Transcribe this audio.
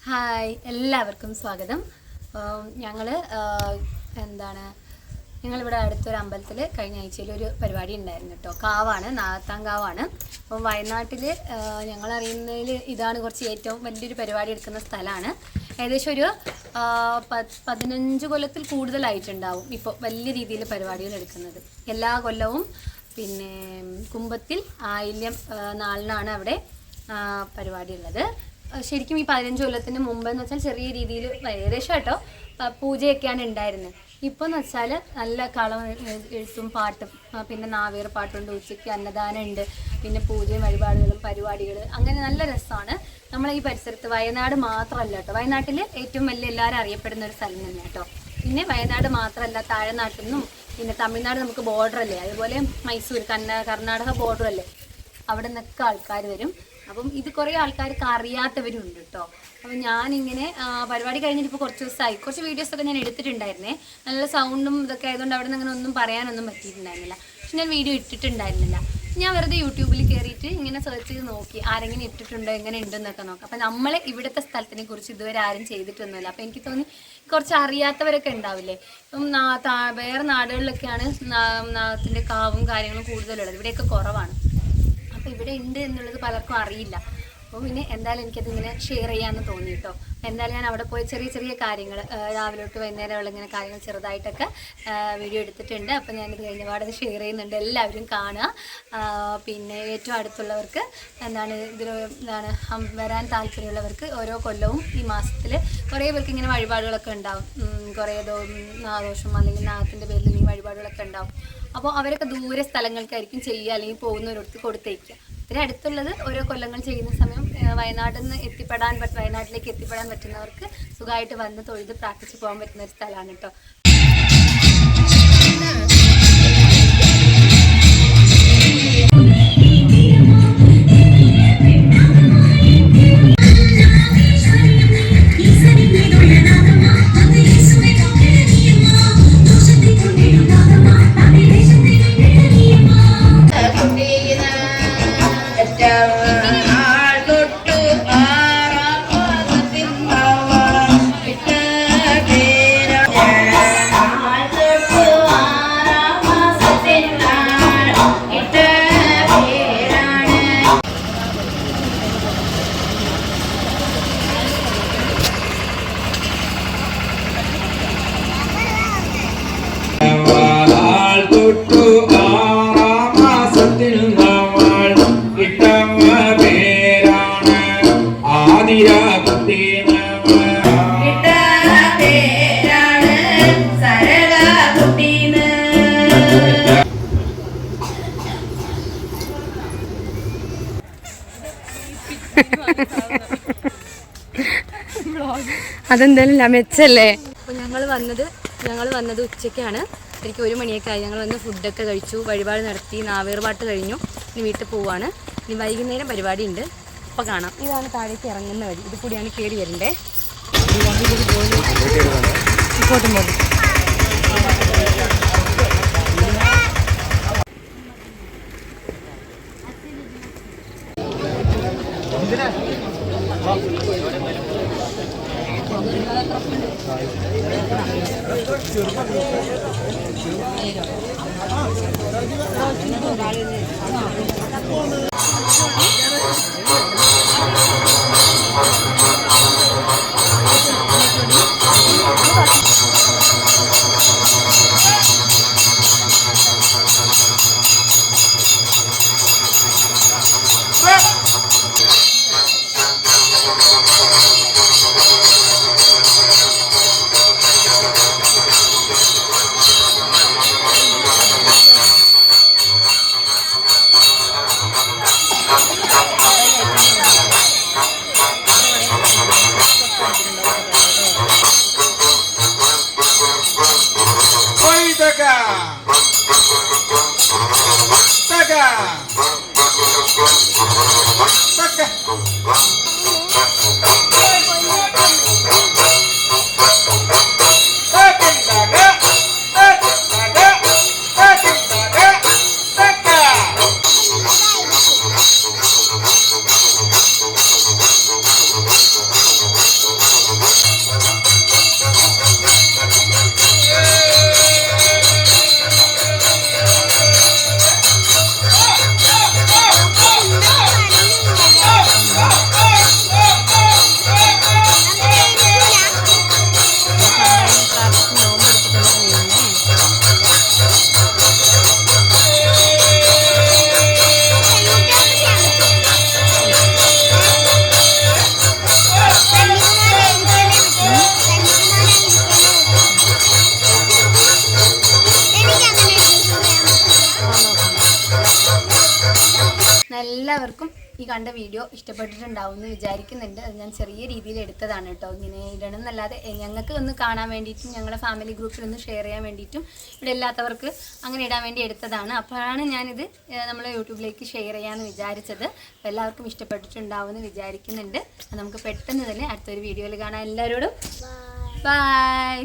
Hi, എല്ലാവർക്കും സ്വാഗതം. ഞങ്ങളിവിടെ അടുത്തൊരു അമ്പലത്തിൽ കഴിഞ്ഞ ആഴ്ചയിൽ ഒരു പരിപാടി ഉണ്ടായിരുന്നു കേട്ടോ. കാവാണ്, നാഗത്താങ്കാവാണ്. അപ്പം വയനാട്ടിൽ ഞങ്ങളറിയുന്നതിൽ ഇതാണ് കുറച്ച് ഏറ്റവും വലിയൊരു പരിപാടി എടുക്കുന്ന സ്ഥലമാണ്. ഏകദേശം ഒരു 15 കൊല്ലത്തിൽ കൂടുതലായിട്ടുണ്ടാവും ഇപ്പോൾ വലിയ രീതിയിൽ പരിപാടികൾ എടുക്കുന്നത്. എല്ലാ കൊല്ലവും പിന്നെ കുംഭത്തിൽ ആയില്യം നാളിനാണ് അവിടെ പരിപാടി ഉള്ളത്. ശരിക്കും ഈ 15 കൊല്ലത്തിന് മുമ്പെന്ന് വെച്ചാൽ ചെറിയ രീതിയിൽ ഏകദേശം കേട്ടോ പൂജയൊക്കെയാണ് ഉണ്ടായിരുന്നത്. ഇപ്പോൾ എന്ന് വെച്ചാൽ നല്ല കളം എഴുത്തും പാട്ടും, പിന്നെ നാവേർ പാട്ടുണ്ട്, ഉച്ചയ്ക്ക് അന്നദാനം ഉണ്ട്, പിന്നെ പൂജയും വഴിപാടുകളും പരിപാടികൾ, അങ്ങനെ നല്ല രസമാണ്. നമ്മളെ ഈ പരിസരത്ത് വയനാട് മാത്രമല്ല കേട്ടോ, വയനാട്ടിൽ ഏറ്റവും വലിയ എല്ലാവരും അറിയപ്പെടുന്ന ഒരു സ്ഥലം തന്നെ കേട്ടോ. പിന്നെ വയനാട് മാത്രമല്ല, താഴെനാട്ടിൽ നിന്നും പിന്നെ തമിഴ്നാട് നമുക്ക് ബോർഡർ അല്ലേ, അതുപോലെ മൈസൂർ കർണാടക ബോർഡർ അല്ലേ, അവിടെ നിന്നൊക്കെ ആൾക്കാർ വരും. അപ്പം ഇത് കുറേ ആൾക്കാർക്ക് അറിയാത്തവരും ഉണ്ട് കേട്ടോ. അപ്പം ഞാനിങ്ങനെ പരിപാടി കഴിഞ്ഞിട്ട് ഇപ്പോൾ കുറച്ച് ദിവസമായി കുറച്ച് വീഡിയോസൊക്കെ ഞാൻ എടുത്തിട്ടുണ്ടായിരുന്നേ. നല്ല സൗണ്ടും ഇതൊക്കെ ആയതുകൊണ്ട് അവിടെ നിന്ന് അങ്ങനെ ഒന്നും പറയാനൊന്നും പറ്റിയിട്ടുണ്ടായിരുന്നില്ല. പക്ഷെ ഞാൻ വീഡിയോ ഇട്ടിട്ടുണ്ടായിരുന്നില്ല. ഞാൻ വെറുതെ യൂട്യൂബിൽ കയറിയിട്ട് ഇങ്ങനെ സെർച്ച് ചെയ്ത് നോക്കി ആരെങ്കിലും ഇട്ടിട്ടുണ്ടോ, എങ്ങനെ ഉണ്ടെന്നൊക്കെ നോക്കാം. അപ്പം നമ്മൾ ഇവിടുത്തെ സ്ഥലത്തിനെ കുറിച്ച് ഇതുവരെ ആരും ചെയ്തിട്ടൊന്നുമില്ല. അപ്പം എനിക്ക് തോന്നി കുറച്ച് അറിയാത്തവരൊക്കെ ഉണ്ടാവില്ലേ. ഇപ്പം വേറെ നാടുകളിലൊക്കെയാണ് നാഗത്തിൻ്റെ കാവും കാര്യങ്ങളും കൂടുതലുള്ളത്, ഇവിടെയൊക്കെ കുറവാണ്. അപ്പോൾ ഇവിടെ ഉണ്ട് എന്നുള്ളത് പലർക്കും അറിയില്ല. അപ്പോൾ പിന്നെ എന്തായാലും എനിക്കതിങ്ങനെ ഷെയർ ചെയ്യാമെന്ന് തോന്നി കേട്ടോ. എന്തായാലും ഞാൻ അവിടെ പോയി ചെറിയ ചെറിയ കാര്യങ്ങൾ രാവിലെ തൊട്ട് വൈകുന്നേരമുള്ള ഇങ്ങനെ കാര്യങ്ങൾ ചെറുതായിട്ടൊക്കെ വീഡിയോ എടുത്തിട്ടുണ്ട്. അപ്പോൾ ഞാനിത് കഴിഞ്ഞ പാടത് ഷെയർ ചെയ്യുന്നുണ്ട്, എല്ലാവരും കാണുക. പിന്നെ ഏറ്റവും അടുത്തുള്ളവർക്ക് വരാൻ താല്പര്യമുള്ളവർക്ക് ഓരോ കൊല്ലവും ഈ മാസത്തിൽ കുറേ പേർക്ക് ഇങ്ങനെ വഴിപാടുകളൊക്കെ ഉണ്ടാവും. കുറേ നാഗദോഷം അല്ലെങ്കിൽ നാഗത്തിൻ്റെ പേരിൽ ഈ വഴിപാടുകളൊക്കെ ഉണ്ടാവും. അപ്പോൾ അവരൊക്കെ ദൂരെ സ്ഥലങ്ങൾക്കായിരിക്കും ചെയ്യുക, അല്ലെങ്കിൽ പോകുന്നവരടുത്ത് കൊടുത്തേക്കുക. ഇതിന് അടുത്തുള്ളത് ഓരോ കൊല്ലങ്ങൾ ചെയ്യുന്ന സമയം വയനാട്ടിലേക്ക് എത്തിപ്പെടാൻ പറ്റുന്നവർക്ക് സുഖമായിട്ട് വന്ന് തൊഴുത് പ്രാർത്ഥിച്ച് പോകാൻ പറ്റുന്ന ഒരു സ്ഥലമാണ് കേട്ടോ. അതെന്തായാലും മെച്ചല്ലേ. അപ്പോൾ ഞങ്ങൾ വന്നത് ഉച്ചയ്ക്കാണ്. എനിക്ക് 1 മണിയൊക്കെ ആയി. ഞങ്ങൾ വന്ന് ഫുഡൊക്കെ കഴിച്ചു, വഴിപാട് നടത്തി, നാവേർപാട്ട് കഴിഞ്ഞു. ഇനി വീട്ടിൽ പോവാണ്. ഇനി വൈകുന്നേരം പരിപാടി ഉണ്ട്, അപ്പോൾ കാണാം. ഇതാണ് താഴേക്ക് ഇറങ്ങുന്ന വഴി, ഇത് കൂടിയാണ് കയറി വരണ്ടേ. ഇങ്ങോട്ടും പോകും. എല്ലാവർക്കും ഈ കണ്ട വീഡിയോ ഇഷ്ടപ്പെട്ടിട്ടുണ്ടാവും എന്ന് വിചാരിക്കുന്നുണ്ട്. അത് ഞാൻ ചെറിയ രീതിയിൽ എടുത്തതാണ് കേട്ടോ. ഇങ്ങനെ ഇടണം എന്നല്ലാതെ ഞങ്ങൾക്ക് ഒന്ന് കാണാൻ വേണ്ടിയിട്ടും ഞങ്ങളുടെ ഫാമിലി ഗ്രൂപ്പിൽ ഒന്ന് ഷെയർ ചെയ്യാൻ വേണ്ടിയിട്ടും ഇവിടെ ഇല്ലാത്തവർക്ക് അങ്ങനെ ഇടാൻ വേണ്ടി എടുത്തതാണ്. അപ്പോഴാണ് ഞാനിത് നമ്മൾ യൂട്യൂബിലേക്ക് ഷെയർ ചെയ്യാമെന്ന് വിചാരിച്ചത്. അപ്പോൾ എല്ലാവർക്കും ഇഷ്ടപ്പെട്ടിട്ടുണ്ടാവും എന്ന് വിചാരിക്കുന്നുണ്ട്. നമുക്ക് പെട്ടെന്ന് തന്നെ അടുത്തൊരു വീഡിയോയിൽ കാണാം. എല്ലാവരോടും ബൈ.